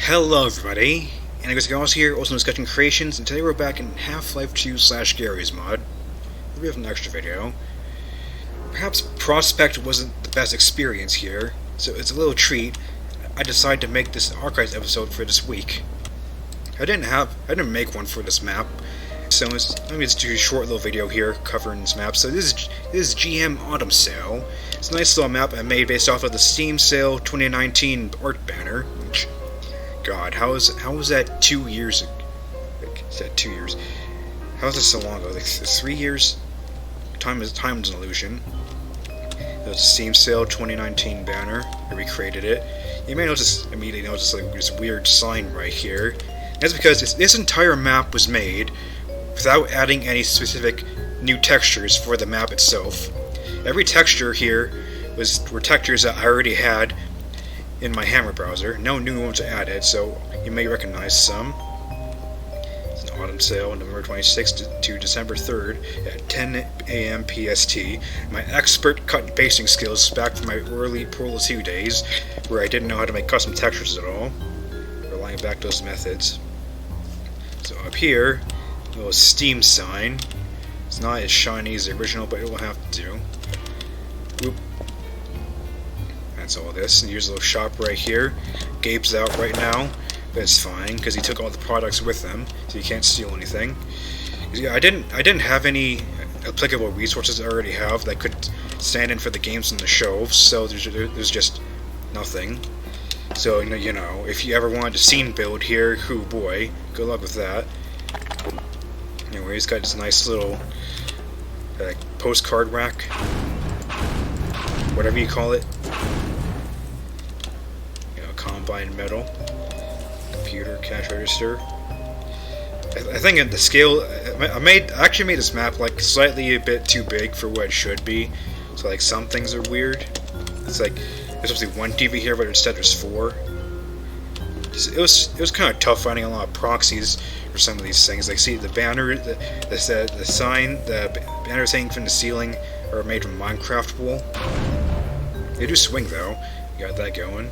Hello everybody, and I guess ALLOS here, also known as Sketching Creations, and today we're back in Half-Life 2/Gary's mod. We have an extra video. Perhaps Prospect wasn't the best experience here, so it's a little treat. I decided to make this Archives episode for this week. I didn't make one for this map, so let me just do a short little video here covering this map. So this is GM Autumn Sale. It's a nice little map I made based off of the Steam Sale 2019 art banner. Which, God, how was that 2 years ago? Is that 2 years? How was this so long ago? Like 3 years? Time is an illusion. It was a Steam Sale 2019 banner. I recreated it. You may immediately notice like this weird sign right here. That's because this entire map was made without adding any specific new textures for the map itself. Every texture here were textures that I already had in my Hammer browser. No new ones added, so you may recognize some. It's an Autumn Sale, November 26th to December 3rd at 10 a.m. PST. My expert cut and pasting skills back from my early Portal 2 days, where I didn't know how to make custom textures at all. Relying back those methods. So up here, a little Steam sign. It's not as shiny as the original, but it will have to do. Whoop. That's all this. And here's a little shop right here. Gabe's out right now, but it's fine because he took all the products with him, so you can't steal anything. Yeah, I didn't have any applicable resources I already have that could stand in for the games on the shelves, so there's just nothing. So you know, if you ever wanted a scene build here, hoo boy, good luck with that. Anyway, he's got this nice little postcard rack, whatever you call it. Combined metal, computer, cash register. I think at the scale, I actually made this map like slightly a bit too big for what it should be. So like some things are weird. It's like there's supposed to be one TV here, but instead there's 4. It was kind of tough finding a lot of proxies for some of these things. Like see the banner, the sign, the banners hanging from the ceiling are made from Minecraft wool. They do swing though. You got that going.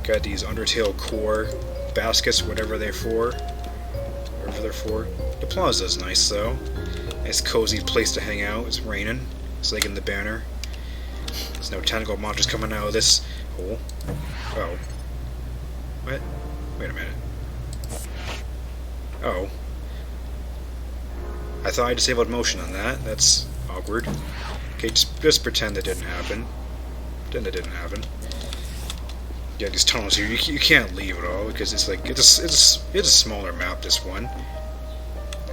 Got these Undertale core baskets, whatever they're for. The plaza's nice though. Nice cozy place to hang out. It's raining. It's like in the banner. There's no tentacle monsters coming out of this hole. Oh. What? Wait a minute. Oh. I thought I disabled motion on that. That's awkward. Okay, just pretend that didn't happen. Pretend that didn't happen. Yeah, these tunnels here, you can't leave at all because it's like it's a smaller map. This one,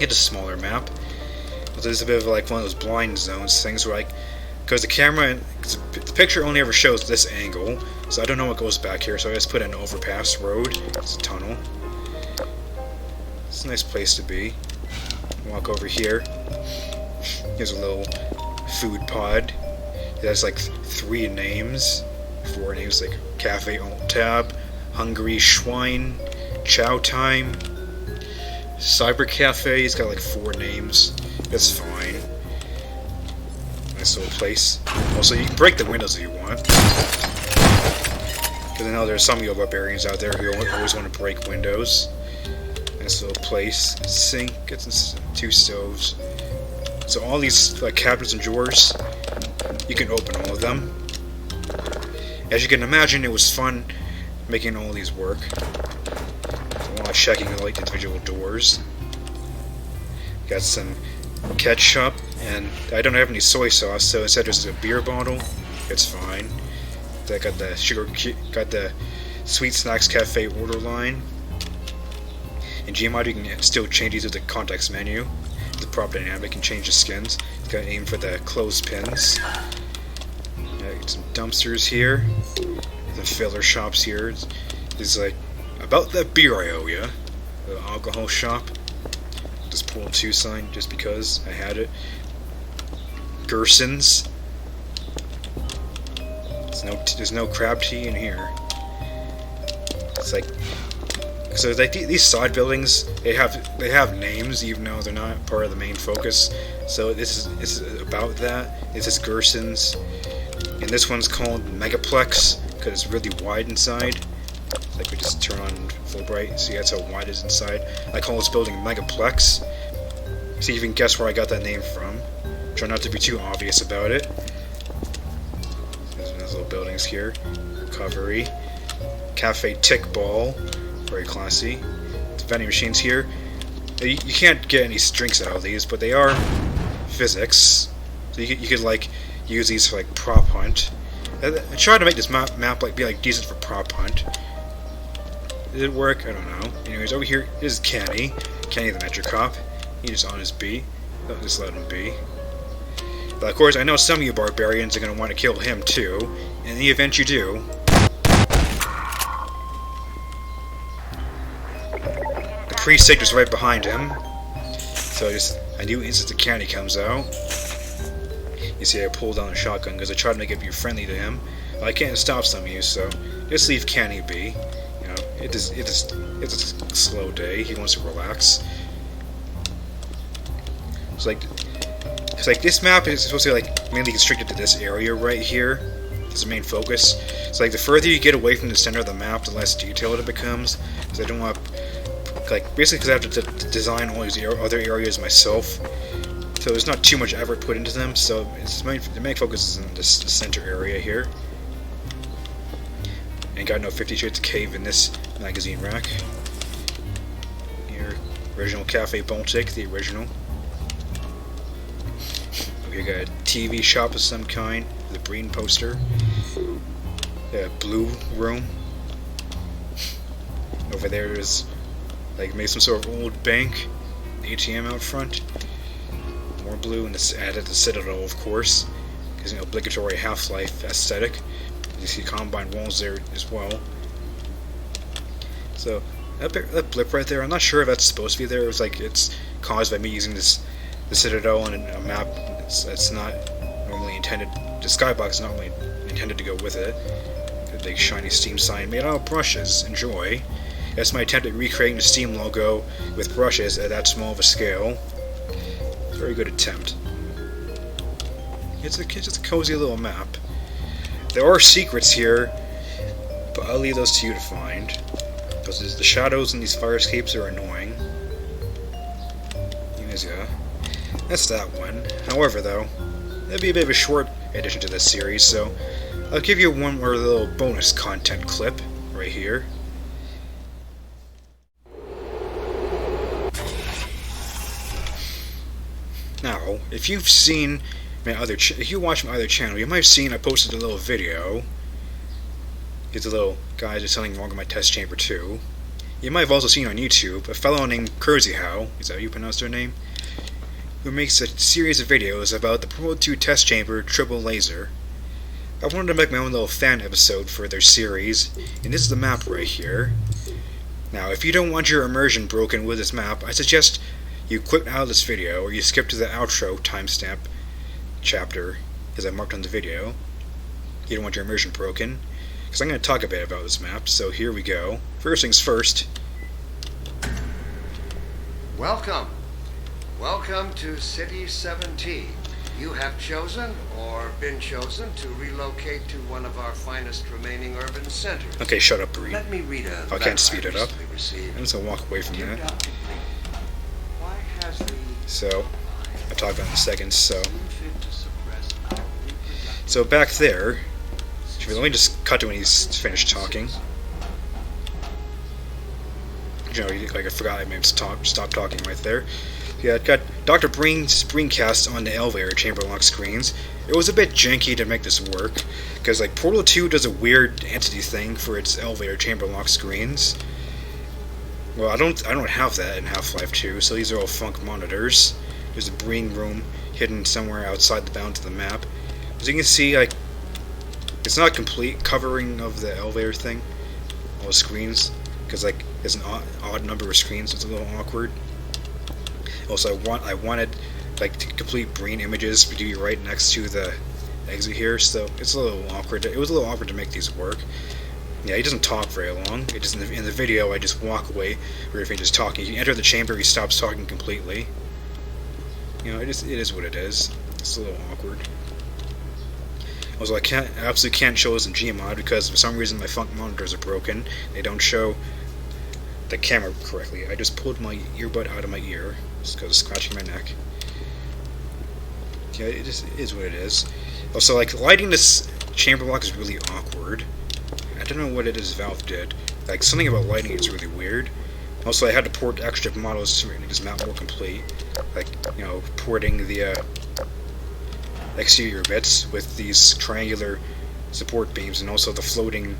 it's a smaller map. But there's a bit of like one of those blind zones things where like because the picture only ever shows this angle, so I don't know what goes back here. So I just put an overpass road. It's a tunnel. It's a nice place to be. Walk over here. Here's a little food pod. It has like 3 names. 4 names like Cafe Alt Tab, Hungry Schwein, Chow Time, Cyber Cafe. He's got like 4 names. That's fine. Nice little place. Also, you can break the windows if you want. Because I know there's some of you barbarians out there who always want to break windows. Nice little place. Sink. Get 2 stoves. So all these like cabinets and drawers, you can open all of them. As you can imagine, it was fun making all these work. A lot of checking like the individual doors. Got some ketchup, and I don't have any soy sauce, so instead there's a beer bottle. It's fine. I got the Sweet Snacks Cafe order line. In Gmod, you can still change these with the context menu. The prop dynamic can change the skins. It's got aim for the clothespins. Some dumpsters here, the filler shops here. This is like about that beer I owe ya. The alcohol shop. This Pool 2 sign just because I had it. Gerson's. There's no crab tea in here. It's like so like these side buildings they have names even though they're not part of the main focus. So this is about that. This is Gerson's. And this one's called Megaplex because it's really wide inside. Like we just turn on full bright. See, that's how wide it is inside. I call this building Megaplex. See if you can guess where I got that name from. Try not to be too obvious about it. There's those little buildings here. Recovery. Cafe Tick Ball. Very classy. The vending machines here. You can't get any drinks out of these, but they are physics. So you could like use these for like prop hunt. I tried to make this map like be like decent for prop hunt. Did it work? I don't know. Anyways, over here is Kenny. Kenny the Metro Cop. He just on his beat. Don't just let him be. But of course, I know some of you barbarians are going to want to kill him too. In the event you do, the precinct is right behind him. So I knew instant the Kenny comes out. You see, I pulled down a shotgun because I tried to make it be friendly to him. Well, I can't stop some of you, so just leave Kenny be. You know, it's a slow day. He wants to relax. It's like this map is supposed to be like mainly constricted to this area right here. It's the main focus. It's like the further you get away from the center of the map, the less detailed it becomes. Because I don't want like basically because I have to design all these other areas myself. So there's not too much effort put into them. So the main focus is in this center area here. Ain't got no 50 Shades of Cave in this magazine rack. Here, original Cafe Baltic, the original. We got a TV shop of some kind, the Breen poster. Blue room. Over there is like maybe some sort of old bank. ATM out front. More blue, and it's added the Citadel, of course, because an obligatory Half-Life aesthetic. You see combined walls there as well. So that blip right there, I'm not sure if that's supposed to be there. It was like it's caused by me using the Citadel on a map that's not normally intended. The skybox is not normally intended to go with it. A big shiny Steam sign made out of brushes. Enjoy. That's my attempt at recreating the Steam logo with brushes at that small of a scale. Very good attempt. It's a cozy little map. There are secrets here, but I'll leave those to you to find. Because the shadows in these fire escapes are annoying. Anyways, yeah. That's that one. However, though, that'd be a bit of a short addition to this series, so I'll give you one more little bonus content clip right here. Now, if you've seen if you watch my other channel, you might have seen I posted a little video. It's a little guys, there's something wrong with my test chamber too. You might have also seen on YouTube a fellow named Kurzyhow, is that how you pronounce their name? Who makes a series of videos about the Pro 2 test chamber triple laser. I wanted to make my own little fan episode for their series, and this is the map right here. Now, if you don't want your immersion broken with this map, I suggest you quit out of this video, or you skip to the outro timestamp chapter, as I marked on the video. You don't want your immersion broken, because I'm going to talk a bit about this map, so here we go. First things first. Welcome. Welcome to City 17. You have chosen, or been chosen, to relocate to one of our finest remaining urban centers. Okay, shut up, Bree. Let me read a I can't speed it up. Received. I'm just going to walk away from Dear that. Dr. why has the So, I'll talk about it in a second, so... seen fit to suppress our reproductive So back there... Let me just cut to when he's finished talking. You know, like I forgot I made him stop talking right there. Yeah, it got Dr. Breen's screencast on the elevator chamber lock screens. It was a bit janky to make this work, because like Portal 2 does a weird entity thing for its elevator chamber lock screens. Well, I don't have that in Half-Life 2, so these are all funk monitors. There's a Breen room hidden somewhere outside the bounds of the map. As you can see, like, it's not a complete covering of the elevator thing, all the screens, because like there's an odd number of screens, so it's a little awkward. Also, I wanted like to complete Breen images to be right next to the exit here, so it's a little awkward. It was a little awkward to make these work. Yeah, he doesn't talk very long. It just in the video, I just walk away where if he's just talking. You enter the chamber, he stops talking completely. You know, it is what it is. It's a little awkward. Also, I absolutely can't show this in Gmod because for some reason my funk monitors are broken. They don't show the camera correctly. I just pulled my earbud out of my ear just because it's scratching my neck. Yeah, it just is what it is. Also, like, lighting this chamber block is really awkward. I don't know what it is Valve did. Like, something about lighting is really weird. Also, I had to port extra models to make this map more complete. Like, you know, porting the exterior bits with these triangular support beams and also the floating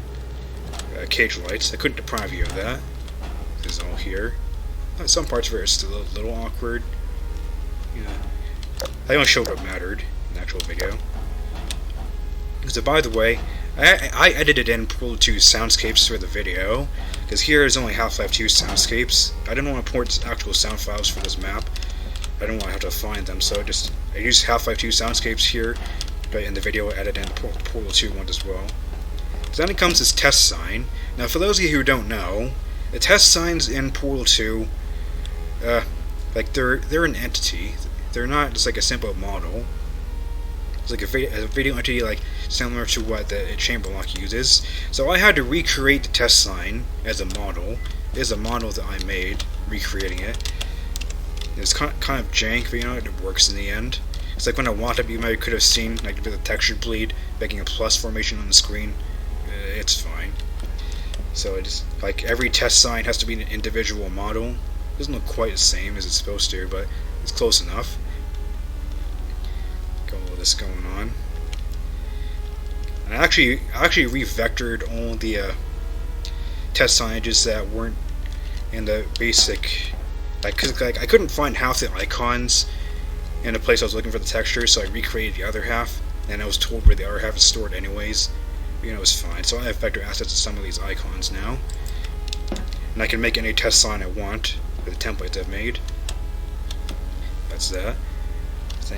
cage lights. I couldn't deprive you of that. This is all here. Some parts of it are still a little awkward. Yeah. I only showed what mattered in the actual video. So, by the way, I edited in Portal 2 soundscapes for the video, because here is only Half-Life 2 soundscapes. I didn't want to port actual sound files for this map. I didn't want to have to find them, so I used Half-Life 2 soundscapes here, but in the video I edited in the Portal 2 one as well. So then it comes this test sign. Now, for those of you who don't know, the test signs in Portal 2, like they're an entity. They're not just like a simple model. It's like a video entity, like similar to what the chamber lock uses. So I had to recreate the test sign as a model. It is a model that I made, recreating it. It's kind of jank, but you know, it works in the end. It's like when I want it, you might could have seen like a bit of texture bleed, making a plus formation on the screen. It's fine. So it just, like, every test sign has to be an individual model. It doesn't look quite the same as it's supposed to, but it's close enough. Got all this going on. And I actually re-vectored all the test signages that weren't in the basic. Cause I couldn't find half the icons in the place I was looking for the texture, so I recreated the other half, and I was told where the other half is stored anyways. You know, it's fine. So I have vector assets of some of these icons now, and I can make any test sign I want with the templates I've made. That's that.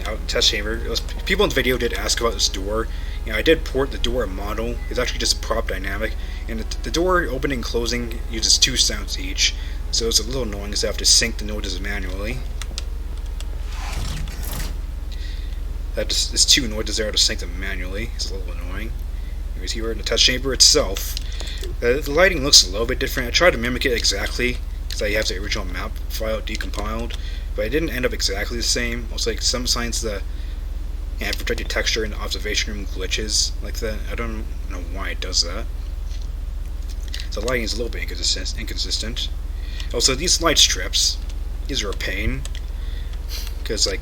Out in the test chamber, people in the video did ask about this door. You know, I did port the door model. It's actually just a prop dynamic, and the door opening and closing uses 2 sounds each, so it's a little annoying because I have to sync the noises manually. There's 2 noises there to sync them manually. It's a little annoying. Anyways, here we're in the test chamber itself. The lighting looks a little bit different. I tried to mimic it exactly because I have the original map file decompiled, but it didn't end up exactly the same. Also, like, some signs the protected texture in the observation room glitches like that. I don't know why it does that. So the lighting is a little bit inconsistent. Also, these light strips, these are a pain because, like,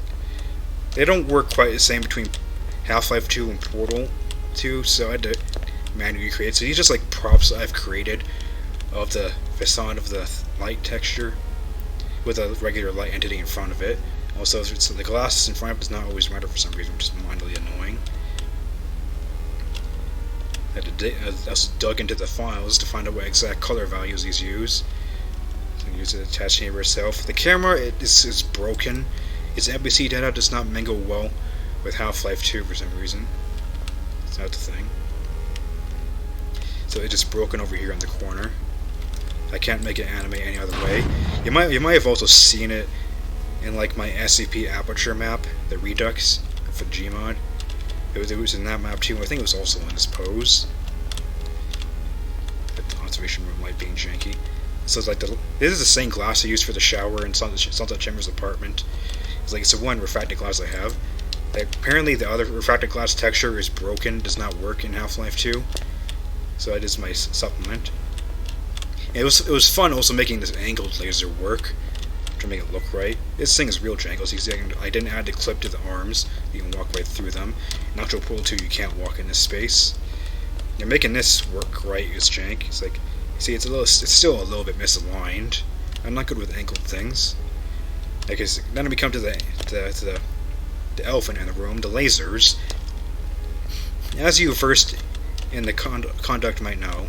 they don't work quite the same between Half-Life 2 and Portal 2, so I had to manually create. So these are just like props I've created of the facade of the light texture with a regular light entity in front of it. Also, so the glass in front of it does not always matter for some reason, which is mildly annoying. I also dug into the files to find out what exact color values these use. So use the attached chamber itself. The camera is broken. Its NBC data does not mingle well with Half-Life 2 for some reason. It's not the thing. So it's just broken over here in the corner. I can't make it animate any other way. You might have also seen it in like my SCP aperture map, the Redux for Gmod. It was in that map too. I think it was also in this pose. The observation room light being janky. So it's like this is the same glass I used for the shower in Sunset Chambers' apartment. It's the one refracted glass I have. Apparently the other refracted glass texture is broken, does not work in Half-Life 2. So that is my supplement. And it was fun also making this angled laser work to make it look right. This thing is real jank. I didn't add the clip to the arms. You can walk right through them. In actual Portal 2 you can't walk in this space. You're making this work right is jank. It's like, see, it's still a little bit misaligned. I'm not good with angled things. Because then we come to the elephant in the room, the lasers. As you first in the conduct might know,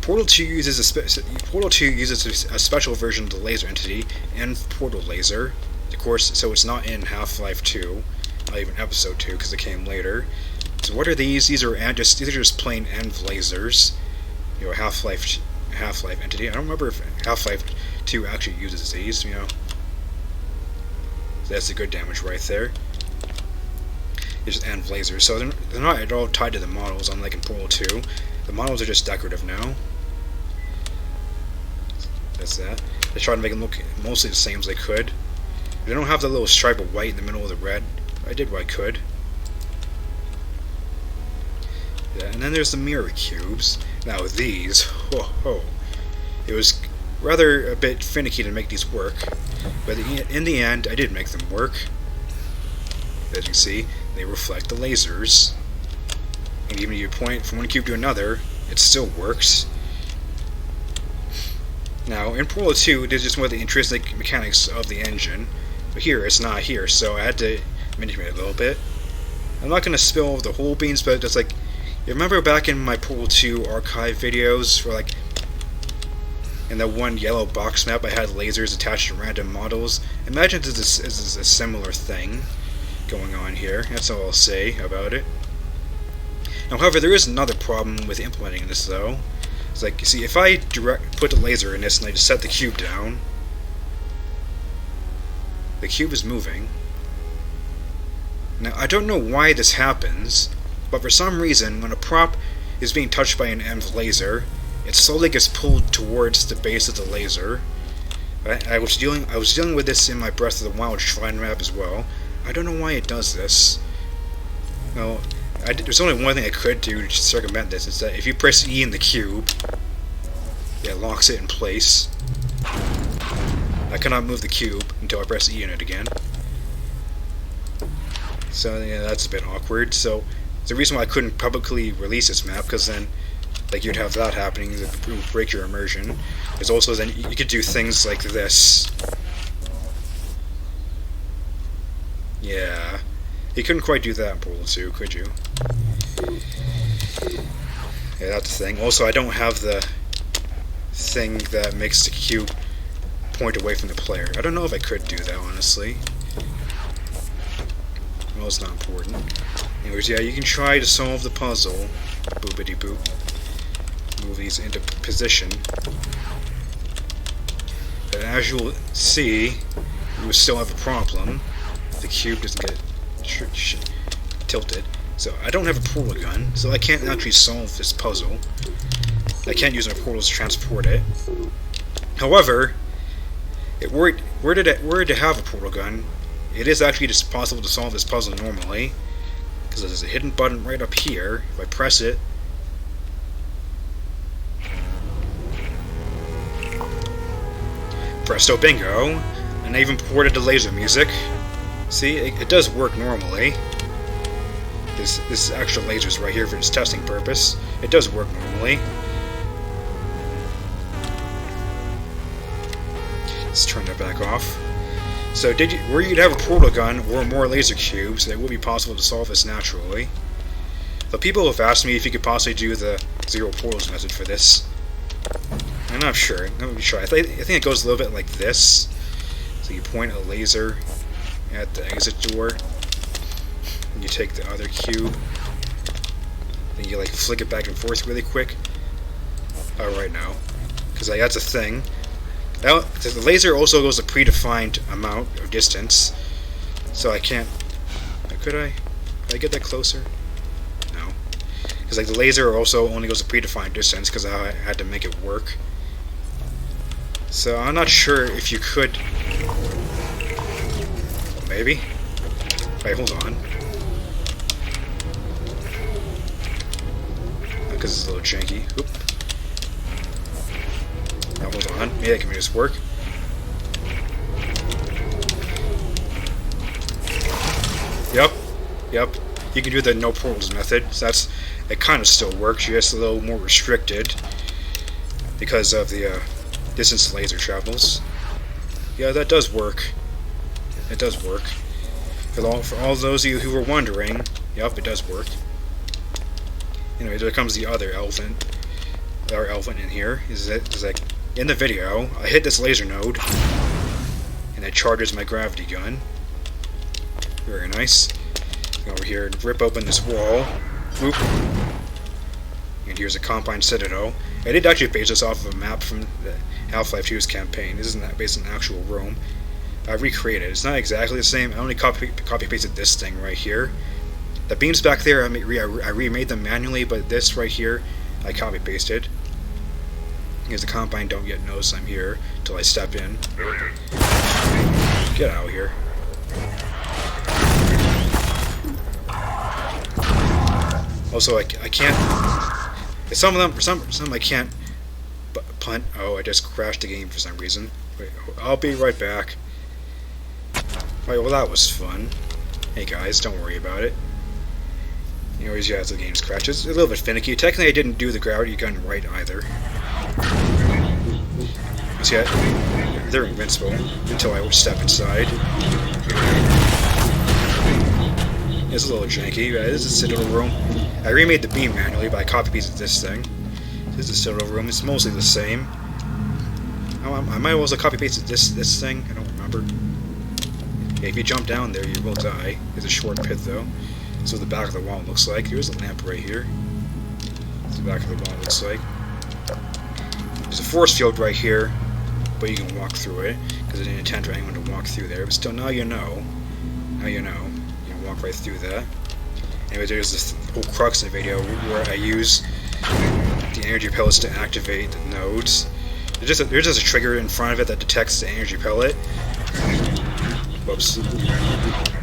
Portal 2 uses a special version of the laser entity and Portal Laser, of course. So it's not in Half-Life 2, not even Episode 2, because it came later. So what are these? These are just plain ENV lasers. You know, Half-Life entity. I don't remember if Half-Life 2 actually uses these. You know. That's a good damage right there. It's just ENV lasers, so they're not at all tied to the models, unlike in Portal 2. The models are just decorative now. That's that. They tried to make it look mostly the same as they could. They don't have the little stripe of white in the middle of the red. I did what I could. Yeah, and then there's the mirror cubes. Now these, it was rather a bit finicky to make these work, but in the end, I did make them work. As you can see, they reflect the lasers, and even if you point from one cube to another, it still works. Now, in Portal 2, it is just one of the intrinsic mechanics of the engine, but here, it's not here, so I had to manipulate it a little bit. I'm not going to spill the whole beans, but just like, you remember back in my Portal 2 archive videos, where like, in that one yellow box map I had lasers attached to random models? Imagine this is a similar thing going on here. That's all I'll say about it. Now, however, there is another problem with implementing this, though. It's like, you see, if I put the laser in this and I just set the cube down, the cube is moving. Now, I don't know why this happens, but for some reason, when a prop is being touched by an EMF laser, it slowly gets pulled towards the base of the laser. I was dealing with this in my Breath of the Wild Shrine map as well. I don't know why it does this. Well, there's only one thing I could do to circumvent this. Is that if you press E in the cube, it locks it in place. I cannot move the cube until I press E in it again. So yeah, that's a bit awkward. So the reason why I couldn't publicly release this map, because then like you'd have that happening, that would break your immersion. Is also then you could do things like this. Yeah, you couldn't quite do that in Portal 2, could you? Yeah, that's the thing. Also, I don't have the thing that makes the cube point away from the player. I don't know if I could do that, honestly. Well, it's not important. Anyways, yeah, you can try to solve the puzzle. Boopity boop. Move these into position. But as you'll see, you will still have a problem. The cube doesn't get tilted. So I don't have a portal gun, so I can't actually solve this puzzle. I can't use my portals to transport it. However, were to have a portal gun, it is actually just possible to solve this puzzle normally, because there's a hidden button right up here. If I press it, presto bingo, and I even ported the laser music. See, it does work normally. This is actual lasers right here for its testing purpose. It does work normally. Let's turn that back off. So, were you to have a portal gun or more laser cubes, it would be possible to solve this naturally. But people have asked me if you could possibly do the zero portals method for this. I'm not sure. Let me try. I think it goes a little bit like this. So you point a laser at the exit door, and you take the other cube, and you like flick it back and forth really quick. Oh, right now, because that's a thing. Now, the laser also goes a predefined amount of distance, so I can't. Could I get that closer? No, because like the laser also only goes a predefined distance because I had to make it work. So I'm not sure if you could. Maybe. Wait, hold on. Because it's a little janky. Oop. Now hold on. Yeah, can we just work? Yep. You can do the no portals method. So it kind of still works. You're just a little more restricted because of the distance the laser travels. Yeah, that does work. It does work. For all those of you who were wondering, yep, it does work. Anyway, there comes the other elephant. Our elephant in here is like in the video, I hit this laser node, and it charges my gravity gun. Very nice. Go over here and rip open this wall. Whoop. And here's a Combine Citadel. I did actually base this off of a map from the Half-Life 2's campaign. This isn't based on actual Rome. I recreated it. It's not exactly the same. I only copy-pasted this thing right here. The beams back there, I remade them manually, but this right here, I copy-pasted. because the Combine don't yet notice I'm here until I step in. Get out of here. Also, I can't. Some of them, for some I can't punt. Oh, I just crashed the game for some reason. Wait, I'll be right back. Right, well that was fun. Hey guys, don't worry about it. You always have the game's crashes. It's a little bit finicky. Technically, I didn't do the gravity gun right either. See, they're invincible until I step inside. It's a little janky. This is a Citadel room. I remade the beam manually, but I copy pasted this thing. This is a Citadel room. It's mostly the same. I might also copy pasted this thing. I don't remember. Yeah, if you jump down there, you will die. It's a short pit though. That's what the back of the wall looks like. Here's a lamp right here. That's what the back of the wall looks like. There's a force field right here, but you can walk through it, because I didn't intend for anyone to walk through there. But still, now you know. Now you know. You can walk right through that. Anyway, there's this whole crux in the video where I use the energy pellets to activate the nodes. There's just a trigger in front of it that detects the energy pellet. Whoops.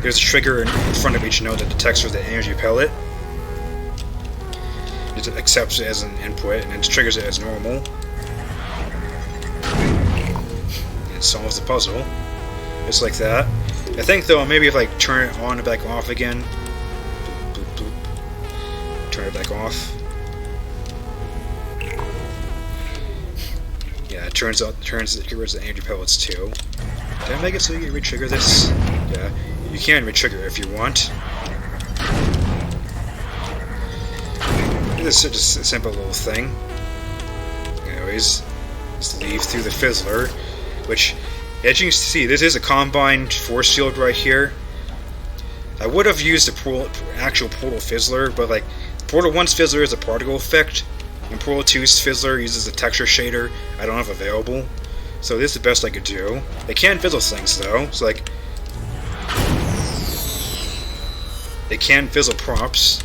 There's a trigger in front of each node that detects for the energy pellet. It accepts it as an input and then triggers it as normal. And solves the puzzle. Just like that. I think though, maybe if I turn it on and back off again. Boop, boop, boop. Turn it back off. Yeah, it turns it gets rid of the energy pellets too. Did I make it so you can re-trigger this? Yeah, you can re-trigger if you want. This is just a simple little thing. Anyways, just leave through the fizzler, which, as you can see, this is a combined force field right here. I would have used the actual Portal Fizzler, but like, Portal 1's Fizzler is a particle effect, and Portal 2's Fizzler uses a texture shader I don't have available. So this is the best I could do. They can fizzle things though. It's like they can fizzle props.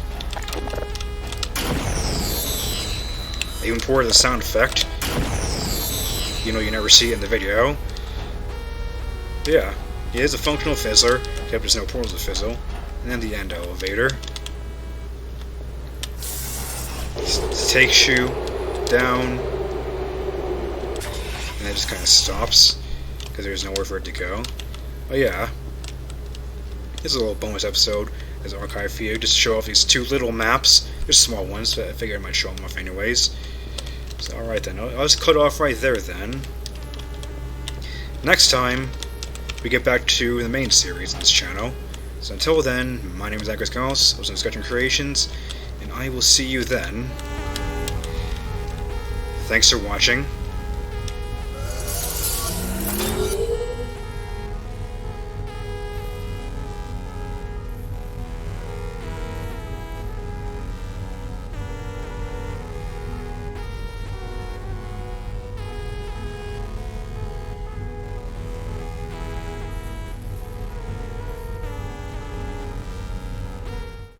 I even ported the sound effect. You know, you never see it in the video. But yeah, it is a functional fizzler, except there's no portals to fizzle. And then the end elevator. It takes you down. And it just kind of stops, because there's nowhere for it to go. Oh yeah, this is a little bonus episode as an archive for you, just to show off these two little maps. They're small ones, but I figured I might show them off anyways. So alright then, I'll just cut off right there then. Next time, we get back to the main series on this channel. So until then, my name is ALLOS, I was in Sketching Creations, and I will see you then. Thanks for watching.